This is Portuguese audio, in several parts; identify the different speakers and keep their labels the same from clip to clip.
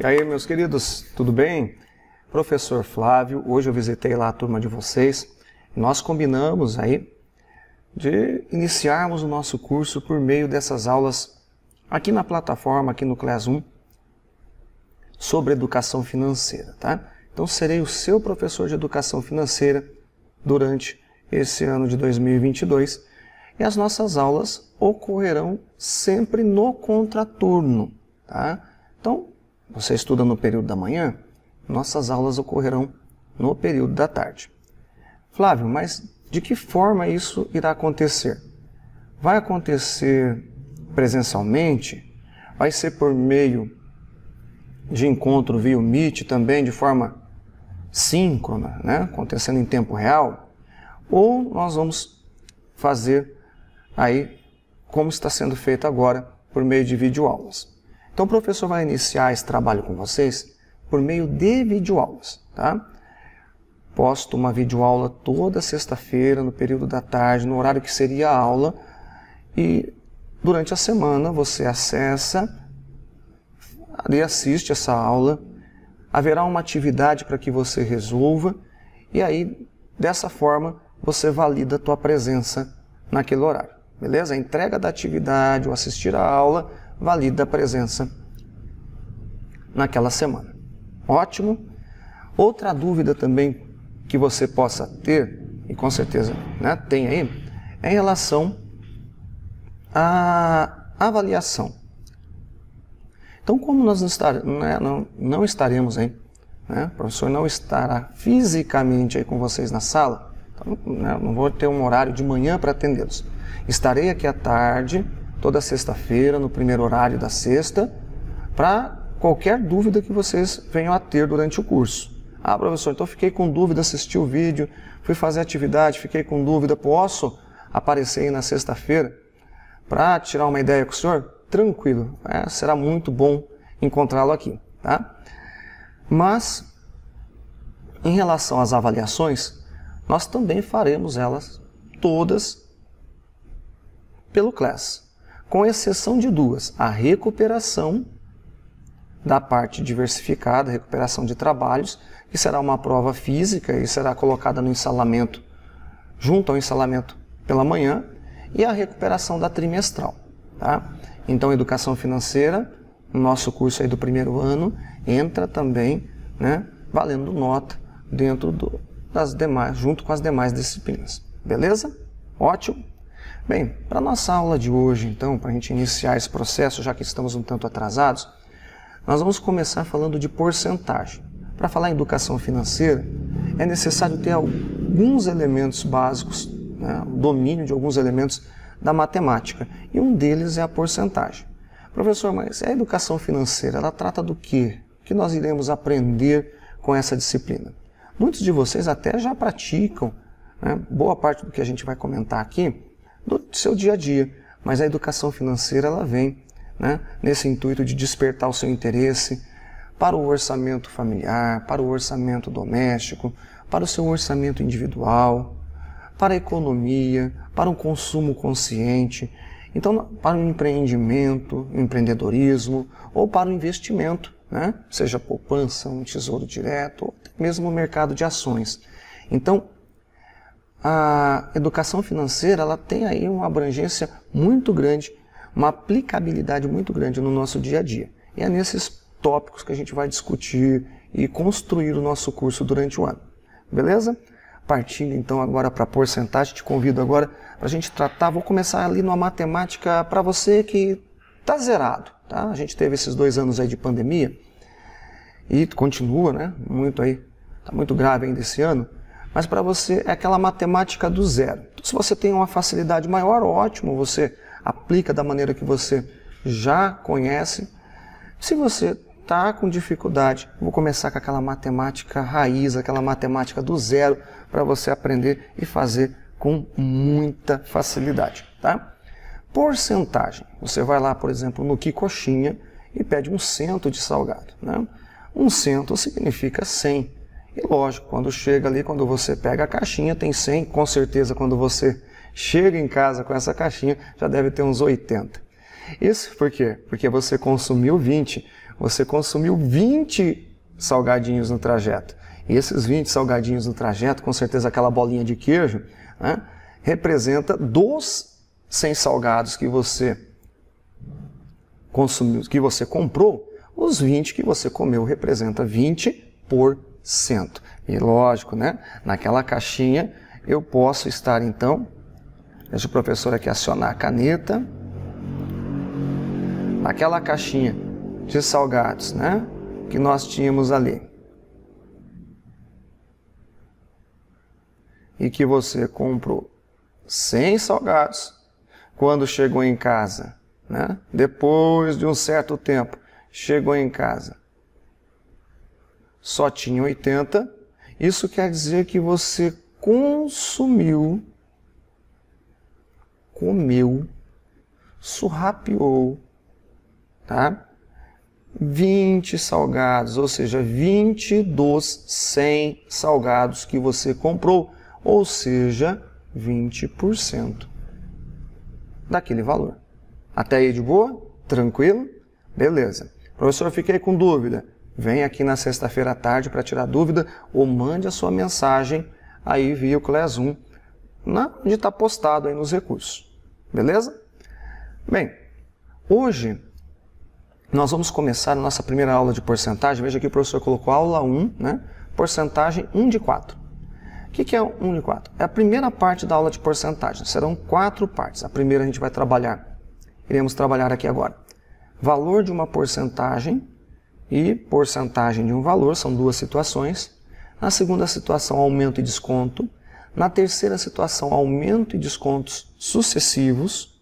Speaker 1: E aí, meus queridos, tudo bem? Professor Flávio, hoje eu visitei lá a turma de vocês. Nós combinamos aí de iniciarmos o nosso curso por meio dessas aulas aqui na plataforma, aqui no Classroom, sobre educação financeira, tá? Então serei o seu professor de educação financeira durante esse ano de 2022 e as nossas aulas ocorrerão sempre no contraturno, tá? Então, você estuda no período da manhã, nossas aulas ocorrerão no período da tarde. Flávio, mas de que forma isso irá acontecer? Vai acontecer presencialmente? Vai ser por meio de encontro via Meet também, de forma síncrona, né? Acontecendo em tempo real? Ou nós vamos fazer aí como está sendo feito agora, por meio de videoaulas? Então o professor vai iniciar esse trabalho com vocês por meio de videoaulas, tá? Posto uma videoaula toda sexta-feira, no período da tarde, no horário que seria a aula, e durante a semana você acessa e assiste essa aula, haverá uma atividade para que você resolva, e aí, dessa forma, você valida a tua presença naquele horário, beleza? A entrega da atividade, ou assistir a aula, valida a presença naquela semana. Ótimo! Outra dúvida também que você possa ter, e com certeza, né, tem aí, é em relação à avaliação. Então, como nós não estaremos aí, né, o professor não estará fisicamente aí com vocês na sala, então, né, não vou ter um horário de manhã para atendê-los. Estarei aqui à tarde, toda sexta-feira, no primeiro horário da sexta, para qualquer dúvida que vocês venham a ter durante o curso. Ah, professor, então fiquei com dúvida, assisti o vídeo, fui fazer atividade, fiquei com dúvida, posso aparecer aí na sexta-feira para tirar uma ideia com o senhor? Tranquilo, será muito bom encontrá-lo aqui, tá? Mas, em relação às avaliações, nós também faremos elas todas pelo Class, com exceção de duas: a recuperação da parte diversificada, recuperação de trabalhos, que será uma prova física e será colocada no ensalamento, junto ao ensalamento pela manhã, e a recuperação da trimestral, tá? Então, educação financeira, nosso curso aí do primeiro ano, entra também, né, valendo nota dentro das demais, junto com as demais disciplinas. Beleza? Ótimo! Bem, para a nossa aula de hoje, então, para a gente iniciar esse processo, já que estamos um tanto atrasados, nós vamos começar falando de porcentagem. Para falar em educação financeira, é necessário ter alguns elementos básicos, né, o domínio de alguns elementos da matemática, e um deles é a porcentagem. Professor, mas a educação financeira, ela trata do quê? O que nós iremos aprender com essa disciplina? Muitos de vocês até já praticam, né, boa parte do que a gente vai comentar aqui, do seu dia a dia, mas a educação financeira, ela vem, né, nesse intuito de despertar o seu interesse para o orçamento familiar, para o orçamento doméstico, para o seu orçamento individual, para a economia, para um consumo consciente, então para o empreendimento, empreendedorismo, ou para o investimento, né? Seja poupança, um tesouro direto, ou até mesmo o mercado de ações. Então, a educação financeira, ela tem aí uma abrangência muito grande, uma aplicabilidade muito grande no nosso dia a dia. E é nesses tópicos que a gente vai discutir e construir o nosso curso durante o ano. Beleza? Partindo então agora para a porcentagem, te convido agora para a gente tratar, vou começar ali numa matemática para você que está zerado, tá? A gente teve esses 2 anos aí de pandemia e continua, né? Muito aí, está muito grave ainda esse ano, mas para você é aquela matemática do zero. Então, se você tem uma facilidade maior, ótimo, você aplica da maneira que você já conhece. Se você está com dificuldade, vou começar com aquela matemática raiz, aquela matemática do zero, para você aprender e fazer com muita facilidade, tá? Porcentagem. Você vai lá, por exemplo, no Kikoxinha e pede 1 cento de salgado, né? 1 cento significa 100. E lógico, quando chega ali, quando você pega a caixinha, tem 100, com certeza quando você chega em casa com essa caixinha, já deve ter uns 80. Isso por quê? Porque você consumiu 20. você consumiu 20 salgadinhos no trajeto. E esses 20 salgadinhos no trajeto, com certeza aquela bolinha de queijo, né, representa dos 100 salgados que você consumiu, que você comprou, os 20 que você comeu representa 20%. E lógico, né, naquela caixinha eu posso estar então, deixa o professor aqui acionar a caneta, naquela caixinha de salgados, né, que nós tínhamos ali. E que você comprou 100 salgados, quando chegou em casa, né? Depois de um certo tempo, chegou em casa, só tinha 80, isso quer dizer que você consumiu, comeu, surrapiou, tá? 20 salgados, ou seja, 20 dos 100 salgados que você comprou, ou seja, 20% daquele valor. Até aí de boa? Tranquilo? Beleza. Professor, fiquei com dúvida. Vem aqui na sexta-feira à tarde para tirar dúvida ou mande a sua mensagem aí via o Classroom, onde está postado aí nos recursos. Beleza? Bem, hoje nós vamos começar a nossa primeira aula de porcentagem. Veja aqui o professor colocou aula 1, né? Porcentagem 1 de 4. O que é 1 de 4? É a primeira parte da aula de porcentagem. Serão 4 partes. A primeira a gente vai trabalhar, iremos trabalhar aqui agora. Valor de uma porcentagem e porcentagem de um valor, são duas situações. Na segunda situação, aumento e desconto. Na terceira situação, aumento e descontos sucessivos.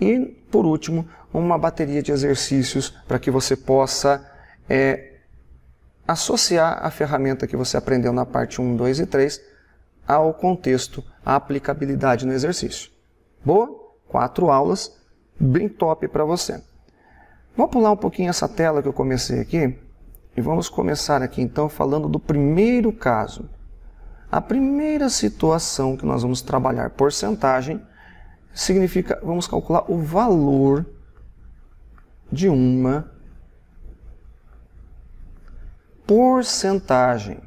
Speaker 1: E, por último, uma bateria de exercícios para que você possa associar a ferramenta que você aprendeu na parte 1, 2 e 3 ao contexto, à aplicabilidade no exercício. Boa? 4 aulas, bem top para você. Vamos pular um pouquinho essa tela que eu comecei aqui e vamos começar aqui então falando do primeiro caso. A primeira situação que nós vamos trabalhar porcentagem significa, vamos calcular o valor de uma porcentagem.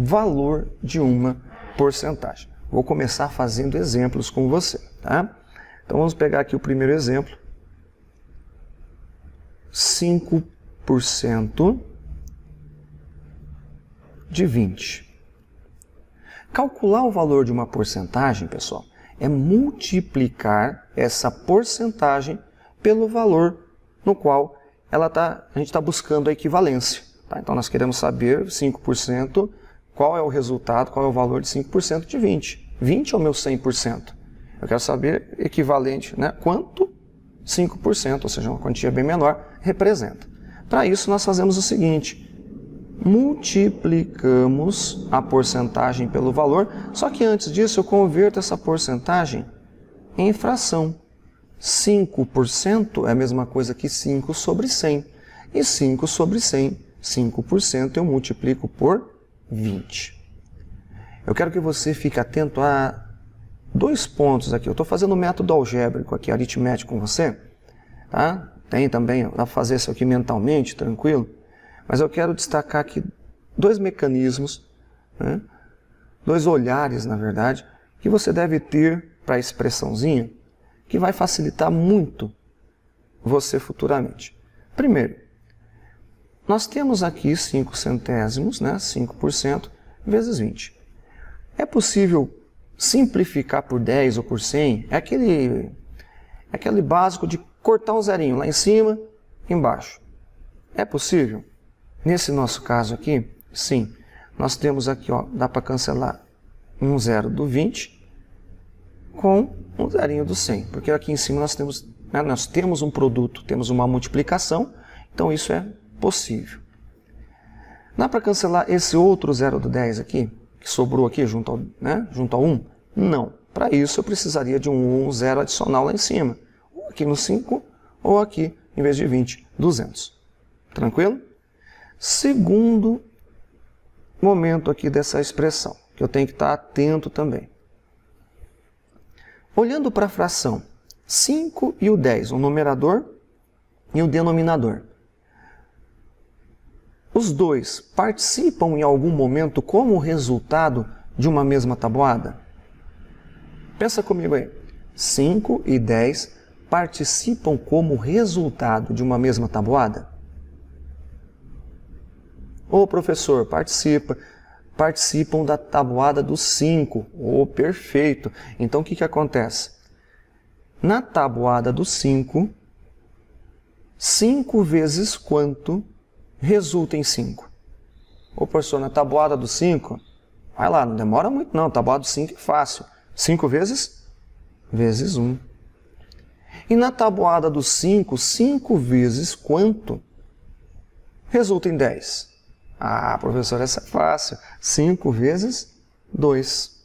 Speaker 1: Valor de uma porcentagem. Vou começar fazendo exemplos com você, tá? Então vamos pegar aqui o primeiro exemplo. 5% de 20. Calcular o valor de uma porcentagem, pessoal, é multiplicar essa porcentagem pelo valor no qual a gente está buscando a equivalência. Tá? Então nós queremos saber 5%, qual é o resultado, qual é o valor de 5% de 20. 20 é o meu 100%. Eu quero saber equivalente, né? Quanto 5%, ou seja, uma quantia bem menor, representa. Para isso nós fazemos o seguinte, multiplicamos a porcentagem pelo valor, só que antes disso eu converto essa porcentagem em fração. 5% é a mesma coisa que 5 sobre 100. E 5 sobre 100, 5% eu multiplico por 20. Eu quero que você fique atento a 2 pontos aqui. Eu estou fazendo o método algébrico aqui, aritmético com você. Tá? Tem também, dá para fazer isso aqui mentalmente, tranquilo. Mas eu quero destacar aqui 2 mecanismos, né? 2 olhares, na verdade, que você deve ter para a expressãozinha, que vai facilitar muito você futuramente. Primeiro, nós temos aqui 5 centésimos, né? 5% vezes 20. É possível simplificar por 10 ou por 100? É aquele básico de cortar um zerinho lá em cima, embaixo. É possível? Nesse nosso caso aqui, sim. Nós temos aqui, ó, dá para cancelar um zero do 20 com um zerinho do 100. Porque aqui em cima nós temos um produto, temos uma multiplicação, então isso é possível. Dá para cancelar esse outro zero do 10 aqui, que sobrou aqui junto ao 1? Não. Para isso eu precisaria de um 0 adicional lá em cima. Ou aqui no 5, ou aqui, em vez de 20, 200. Tranquilo? Segundo momento aqui dessa expressão, que eu tenho que estar atento também. Olhando para a fração 5 e o 10, o numerador e o denominador. Os dois participam em algum momento como resultado de uma mesma tabuada? Pensa comigo aí. 5 e 10 participam como resultado de uma mesma tabuada? Ô professor, participam da tabuada dos 5. Oh, perfeito. Então o que acontece? Na tabuada dos 5, 5 vezes quanto resulta em 5? Ô professor, na tabuada dos 5, vai lá, não demora muito não, tabuada dos 5 é fácil. 5 vezes 1. E na tabuada dos 5, 5 vezes quanto resulta em 10? Ah, professor, essa é fácil. 5 vezes 2.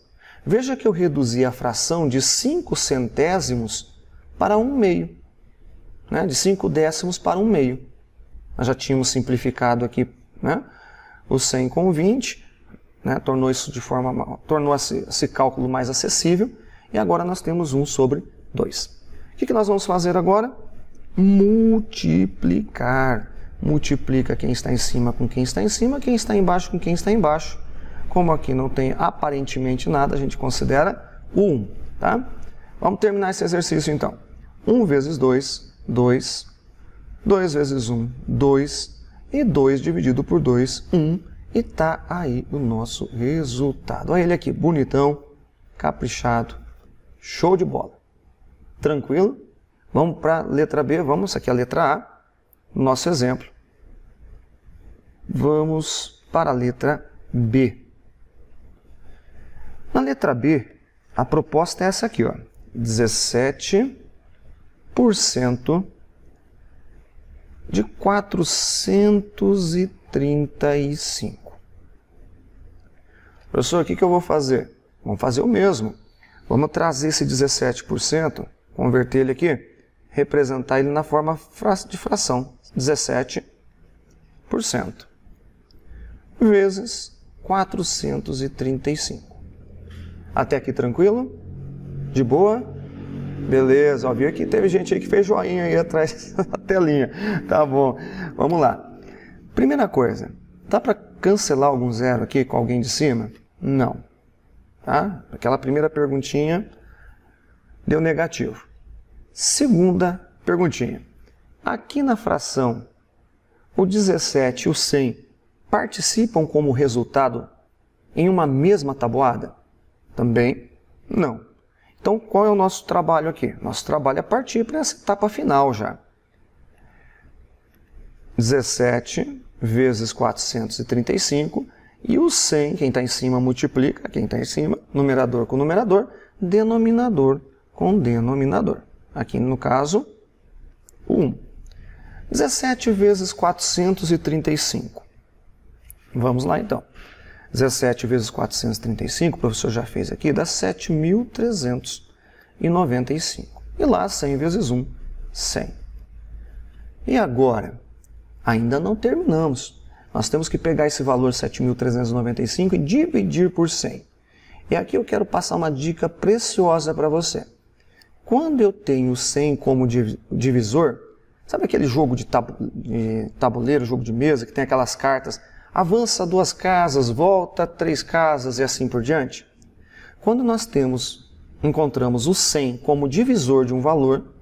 Speaker 1: Veja que eu reduzi a fração de 5 centésimos para 1/2. Né? De 5 décimos para 1/2. Nós já tínhamos simplificado aqui, né? O 100 com 20, né? Tornou esse cálculo mais acessível. E agora nós temos 1 sobre 2. O que nós vamos fazer agora? Multiplicar. Multiplica quem está em cima com quem está em cima, quem está embaixo com quem está embaixo. Como aqui não tem aparentemente nada, a gente considera o 1. Tá? Vamos terminar esse exercício então. 1 vezes 2, 2. 2 vezes 1, 2. E 2 dividido por 2, 1. E está aí o nosso resultado. Olha ele aqui, bonitão, caprichado, show de bola. Tranquilo? Vamos para a letra B, essa aqui é a letra A. Nosso exemplo. Vamos para a letra B. Na letra B, a proposta é essa aqui, ó. 17% de 435. Professor, o que eu vou fazer? Vamos fazer o mesmo. Vamos trazer esse 17%, converter ele aqui, representar ele na forma de fração. 17% vezes 435. Até aqui tranquilo? De boa? Beleza, ó, viu que teve gente aí que fez joinha aí atrás da telinha. Tá bom, vamos lá. Primeira coisa, dá para cancelar algum zero aqui com alguém de cima? Não. Tá? Aquela primeira perguntinha deu negativo. Segunda perguntinha. Aqui na fração, o 17 e o 100 participam como resultado em uma mesma tabuada? Também não. Então, qual é o nosso trabalho aqui? Nosso trabalho é partir para essa etapa final já. 17 vezes 435 e o 100, quem está em cima multiplica, quem está em cima, numerador com numerador, denominador com denominador. Aqui no caso, 1. 17 vezes 435. Vamos lá então. 17 vezes 435, o professor já fez aqui, dá 7.395. E lá 100 vezes 1, 100. E agora? Ainda não terminamos. Nós temos que pegar esse valor 7.395 e dividir por 100. E aqui eu quero passar uma dica preciosa para você. Quando eu tenho 100 como divisor, sabe aquele jogo de tabuleiro, jogo de mesa, que tem aquelas cartas, avança 2 casas, volta 3 casas e assim por diante? Quando nós encontramos o 100 como divisor de um valor,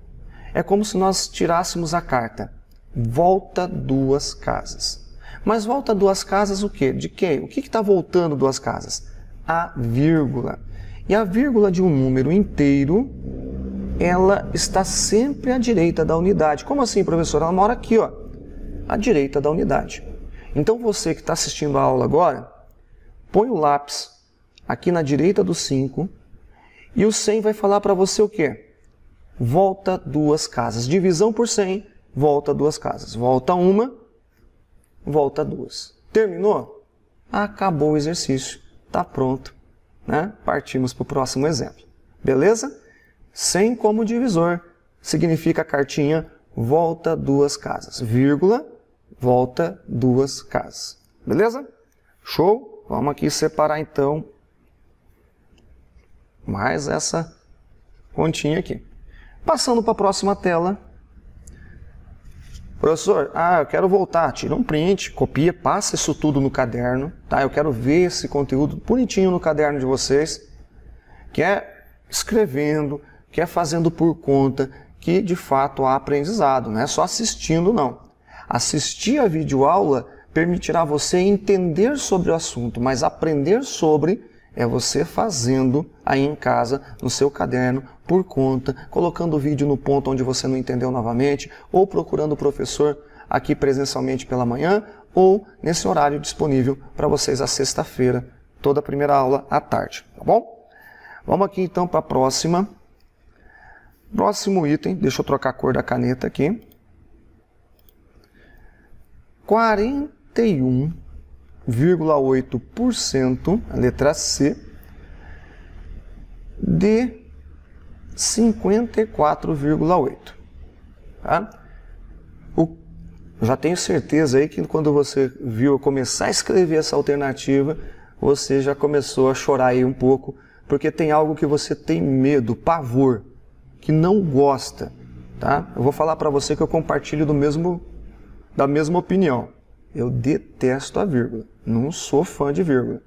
Speaker 1: é como se nós tirássemos a carta, volta 2 casas. Mas volta 2 casas o quê? De quê? O que está voltando 2 casas? A vírgula. E a vírgula de um número inteiro, ela está sempre à direita da unidade. Como assim, professor? Ela mora aqui, ó, à direita da unidade. Então você que está assistindo a aula agora, põe o lápis aqui na direita do 5 e o 100 vai falar para você o quê? Volta 2 casas. Divisão por 100, volta 2 casas. Volta 1, volta 2. Terminou? Acabou o exercício. Está pronto. Né? Partimos para o próximo exemplo. Beleza? 100 como divisor significa a cartinha volta 2 casas. Vírgula, volta 2 casas. Beleza? Show? Vamos aqui separar então mais essa continha aqui. Passando para a próxima tela. Professor, eu quero voltar. Tira um print, copia, passa isso tudo no caderno. Tá? Eu quero ver esse conteúdo bonitinho no caderno de vocês. Quer escrevendo, quer fazendo por conta, que de fato há aprendizado. Não é só assistindo, não. Assistir a videoaula permitirá você entender sobre o assunto, mas aprender sobre é você fazendo aí em casa, no seu caderno, por conta, colocando o vídeo no ponto onde você não entendeu novamente, ou procurando o professor aqui presencialmente pela manhã, ou nesse horário disponível para vocês à sexta-feira, toda a primeira aula à tarde, tá bom? Vamos aqui então para a próxima. Próximo item, deixa eu trocar a cor da caneta aqui. 41,8%, a letra C, de 54,8%. Tá? Já tenho certeza aí que quando você viu eu começar a escrever essa alternativa, você já começou a chorar aí um pouco, porque tem algo que você tem medo, pavor, que não gosta. Tá? Eu vou falar para você que eu compartilho da mesma opinião. Eu detesto a vírgula. Não sou fã de vírgula.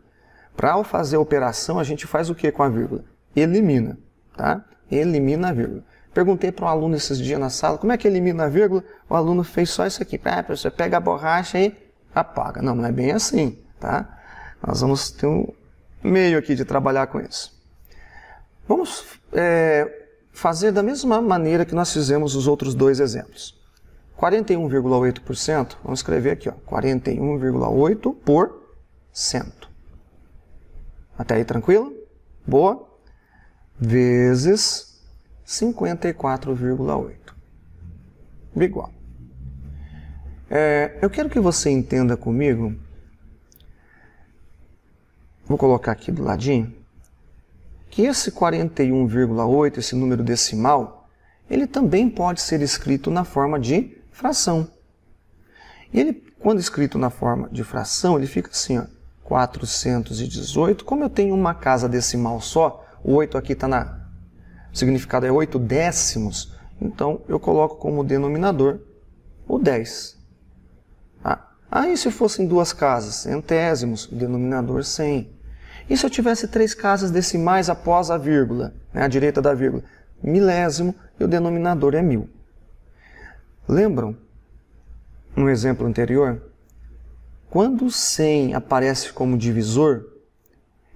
Speaker 1: Para fazer a operação, a gente faz o que com a vírgula? Elimina. Tá? Elimina a vírgula. Perguntei para um aluno esses dias na sala, como é que elimina a vírgula? O aluno fez só isso aqui. Você pega a borracha e apaga. Não, não é bem assim. Tá? Nós vamos ter um meio aqui de trabalhar com isso. Vamos fazer da mesma maneira que nós fizemos os outros dois exemplos. 41,8%, vamos escrever aqui, 41,8%. Até aí tranquilo? Boa? Vezes 54,8. Igual. Eu quero que você entenda comigo, vou colocar aqui do ladinho, que esse 41,8, esse número decimal, ele também pode ser escrito na forma de fração. E ele, quando escrito na forma de fração, ele fica assim, 418. Como eu tenho uma casa decimal só, o 8 aqui está o significado é 8 décimos, então eu coloco como denominador o 10. Tá? Aí se fossem duas casas, centésimos, o denominador 100. E se eu tivesse três casas decimais após a vírgula, à direita da vírgula, milésimo, e o denominador é 1000. Lembram, no exemplo anterior, quando o 100 aparece como divisor,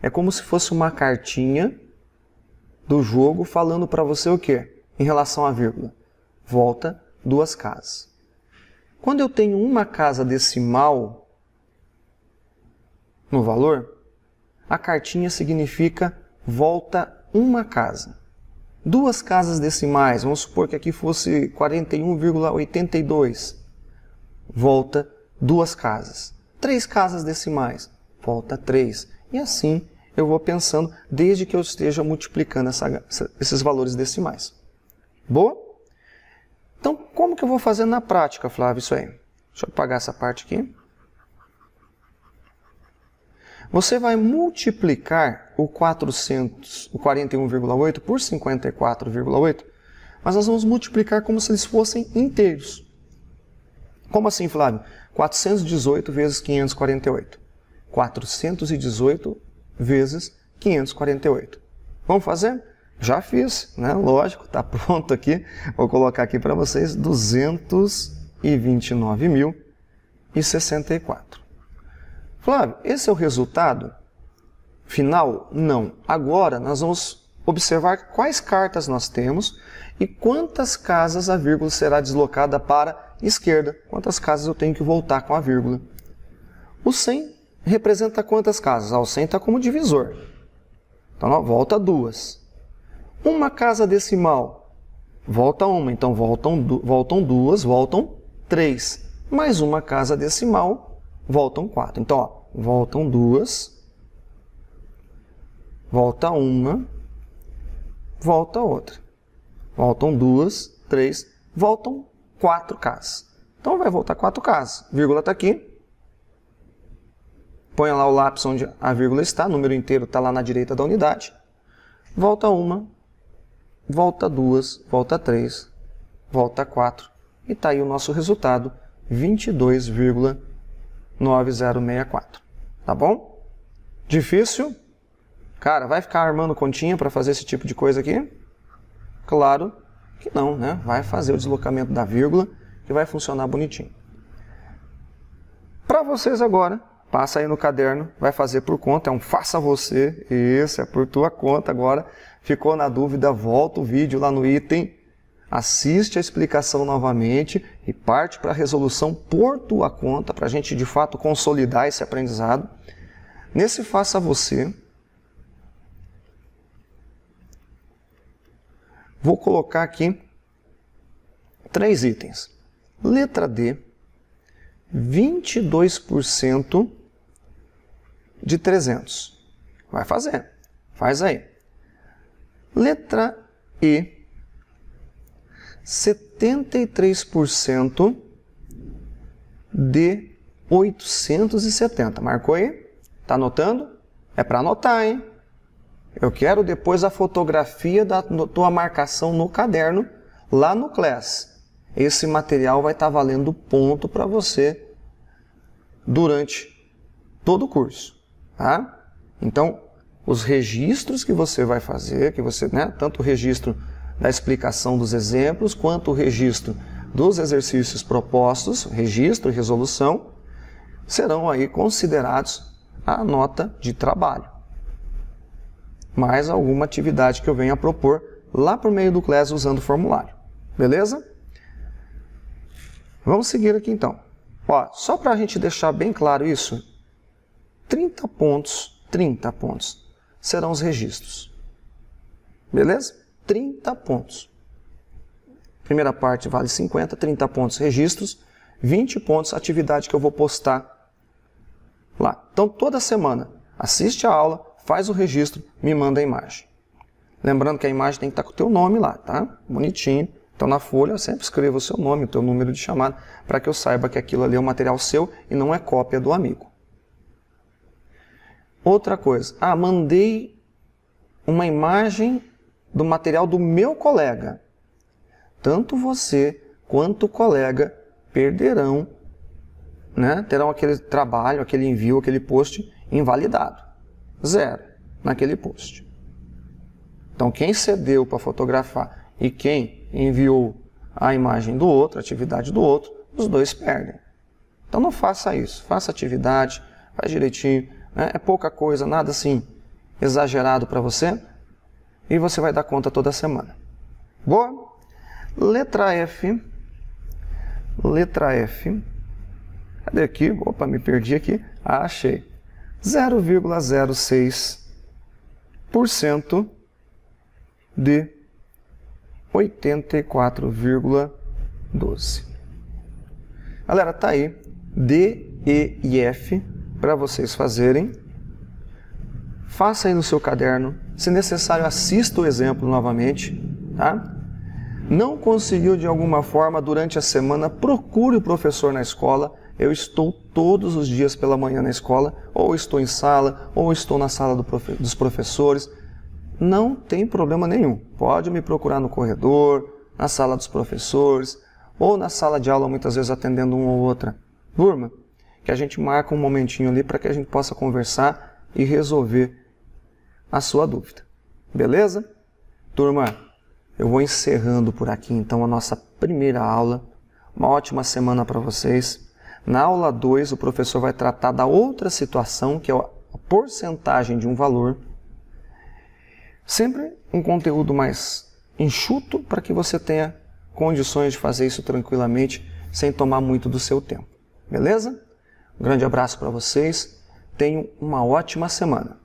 Speaker 1: é como se fosse uma cartinha do jogo falando para você o quê? Em relação à vírgula, volta duas casas. Quando eu tenho uma casa decimal no valor, a cartinha significa volta uma casa. Duas casas decimais, vamos supor que aqui fosse 41,82, volta duas casas. Três casas decimais, volta 3. E assim eu vou pensando desde que eu esteja multiplicando esses valores decimais. Boa? Então, como que eu vou fazer na prática, Flávio, isso aí? Deixa eu apagar essa parte aqui. Você vai multiplicar o 41,8 por 54,8, mas nós vamos multiplicar como se eles fossem inteiros. Como assim, Flávio? 418 vezes 548. 418 vezes 548. Vamos fazer? Já fiz, né? Lógico, está pronto aqui. Vou colocar aqui para vocês 229.064. Flávio, esse é o resultado final? Não. Agora nós vamos observar quais cartas nós temos e quantas casas a vírgula será deslocada para a esquerda. Quantas casas eu tenho que voltar com a vírgula. O 100 representa quantas casas? O 100 está como divisor. Então, volta duas. Uma casa decimal, volta uma. Então, voltam duas, voltam 3. Mais uma casa decimal, voltam 4. Então, voltam duas, volta uma, volta outra. Voltam duas, 3, voltam 4 casas. Então, vai voltar 4 casas. Vírgula está aqui. Põe lá o lápis onde a vírgula está, o número inteiro está lá na direita da unidade. Volta uma, volta 2, volta 3, volta 4. E está aí o nosso resultado, 22,9064. Tá bom? Difícil? Cara, vai ficar armando continha para fazer esse tipo de coisa aqui? Claro que não, né? Vai fazer o deslocamento da vírgula que vai funcionar bonitinho. Para vocês agora, passa aí no caderno, vai fazer por conta, é um faça você, isso, é por tua conta agora. Ficou na dúvida, volta o vídeo lá no item, assiste a explicação novamente e parte para a resolução por tua conta, para a gente de fato consolidar esse aprendizado. Nesse faça você, vou colocar aqui 3 itens. Letra D, 22% de 300. Vai fazer. Faz aí. Letra E, 73% de 870. Marcou aí? Tá anotando? É para anotar, hein? Eu quero depois a fotografia da tua marcação no caderno, lá no Class. Esse material vai estar valendo ponto para você durante todo o curso. Tá? Então, os registros que você vai fazer, tanto o registro da explicação dos exemplos, quanto o registro dos exercícios propostos, registro e resolução, serão aí considerados a nota de trabalho. Mais alguma atividade que eu venha a propor lá por meio do Class usando o formulário. Beleza? Vamos seguir aqui então. Ó, só para a gente deixar bem claro isso, 30 pontos serão os registros. Beleza? 30 pontos. Primeira parte vale 50, 30 pontos registros, 20 pontos atividade que eu vou postar lá. Então toda semana assiste a aula, faz o registro, me manda a imagem. Lembrando que a imagem tem que estar com o teu nome lá, tá? Bonitinho. Então na folha eu sempre escrevo o seu nome, o teu número de chamada, para que eu saiba que aquilo ali é um material seu e não é cópia do amigo. Outra coisa, mandei uma imagem do material do meu colega. Tanto você quanto o colega perderão, né? Terão aquele trabalho, aquele envio, aquele post invalidado. 0 naquele post. Então quem cedeu para fotografar e quem enviou a imagem do outro, a atividade do outro, os dois perdem. Então não faça isso. Faça atividade, faz direitinho. Né? É pouca coisa, nada assim exagerado para você. E você vai dar conta toda semana. Boa? Letra F. Letra F. Cadê aqui? Opa, me perdi aqui. Achei. 0,06% de 84,12. Galera, tá aí D, E e F para vocês fazerem. Faça aí no seu caderno. Se necessário, assista o exemplo novamente. Tá? Não conseguiu de alguma forma durante a semana, procure o professor na escola. Eu estou todos os dias pela manhã na escola, ou estou em sala, ou estou na sala dos professores. Não tem problema nenhum. Pode me procurar no corredor, na sala dos professores, ou na sala de aula, muitas vezes atendendo uma ou outra turma, que a gente marca um momentinho ali para que a gente possa conversar e resolver a sua dúvida. Beleza? Turma, eu vou encerrando por aqui então a nossa primeira aula. Uma ótima semana para vocês. Na aula 2, o professor vai tratar da outra situação, que é a porcentagem de um valor. Sempre um conteúdo mais enxuto para que você tenha condições de fazer isso tranquilamente, sem tomar muito do seu tempo. Beleza? Um grande abraço para vocês. Tenham uma ótima semana.